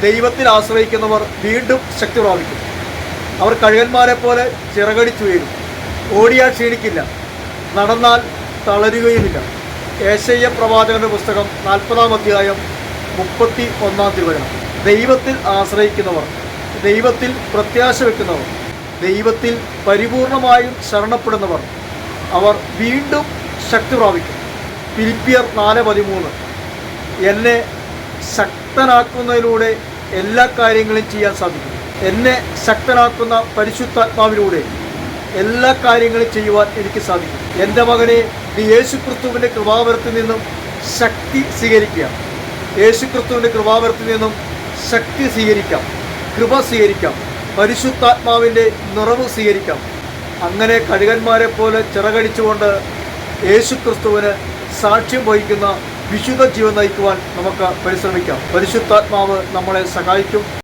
ദൈവത്തിൽ ആശ്രയിക്കുന്നവർ വീണ്ടും ശക്തി പ്രാപിക്കും. അവർ കഴുകന്മാരെ പോലെ ചിറകടിച്ചുയരും. ഓടിയാൽ ക്ഷീണിക്കില്ല, നടന്നാൽ തളരുകയുമില്ല. യേശയ്യാ പ്രവാചകന്റെ പുസ്തകം 40-ാം അധ്യായം 31-ാം തിരുവചനം. ദൈവത്തിൽ ആശ്രയിക്കുന്നവർ, ദൈവത്തിൽ പ്രത്യാശ വെക്കുന്നവർ, ദൈവത്തിൽ പരിപൂർണമായും ശരണപ്പെടുന്നവർ അവർ വീണ്ടും ശക്തി പ്രാപിക്കും. ഫിലിപ്പിയർ 4:13. എന്നെ ശക്തനാക്കുന്നതിലൂടെ എല്ലാ കാര്യങ്ങളും ചെയ്യാൻ സാധിക്കും. എന്നെ ശക്തനാക്കുന്ന പരിശുദ്ധാത്മാവിലൂടെ എല്ലാ കാര്യങ്ങളും ചെയ്യുവാൻ എനിക്ക് സാധിക്കും. എൻ്റെ മകനെ, നീ യേശുക്രിസ്തുവിൻ്റെ കൃപാവരത്തിൽ നിന്നും ശക്തി സ്വീകരിക്കുക. യേശുക്രിസ്തുവിൻ്റെ കൃപാവരത്തിൽ നിന്നും ശക്തി സ്വീകരിക്കാം, കൃപ സ്വീകരിക്കാം, പരിശുദ്ധാത്മാവിൻ്റെ നിറവ് സ്വീകരിക്കാം. അങ്ങനെ കഴുകന്മാരെ പോലെ ചിറകടിച്ചുകൊണ്ട് യേശുക്രിസ്തുവിന് സാക്ഷ്യം വഹിക്കുന്ന വിശുദ്ധ ജീവൻ നയിക്കുവാൻ നമുക്ക് പരിശ്രമിക്കാം. പരിശുദ്ധാത്മാവ് നമ്മളെ സഹായിക്കും.